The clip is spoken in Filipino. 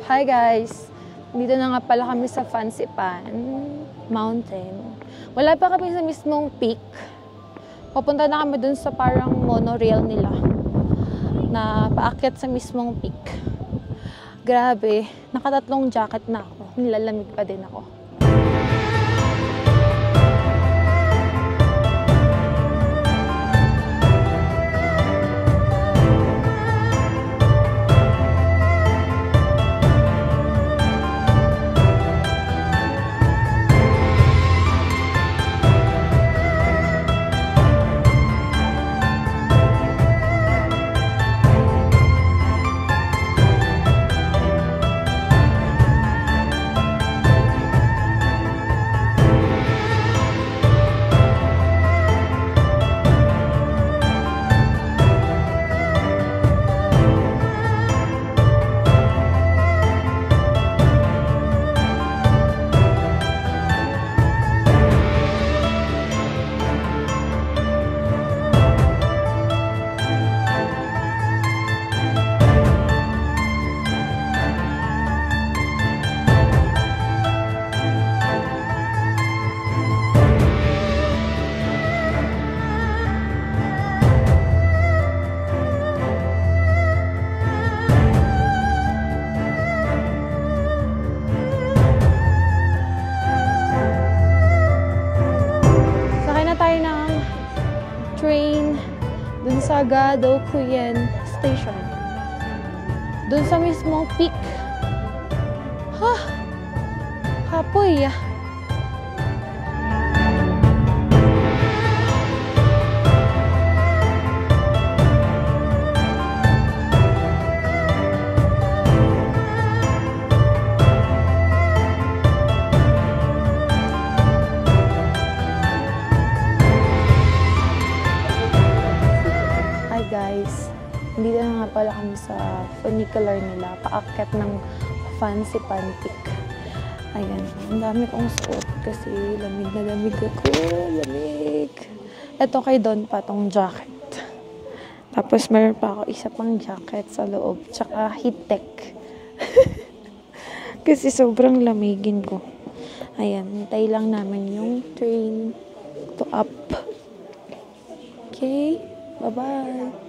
Hi guys! Dito na nga pala kami sa Fancy Pan Mountain. Wala pa kami sa mismong peak. Papunta na kami dun sa parang monorail nila na paakyat sa mismong peak. Grabe, nakatatlong jacket na ako. Nilalamig pa din ako. Train dun sa Gadokuyen Station. Dun sa mismong peak. Hapoy. Guys, hindi na nga pala kami sa funicular nila, paakyat ng Fancy Pan Peak. Ayan, ang dami kong suot kasi lamig na lamig ako, lamig. Ito kay Don pa tong jacket. Tapos meron pa ako isa pang jacket sa loob, tsaka heat tech. Kasi sobrang lamigin ko. Ayan, hintay lang namin yung train to up. Okay, bye-bye.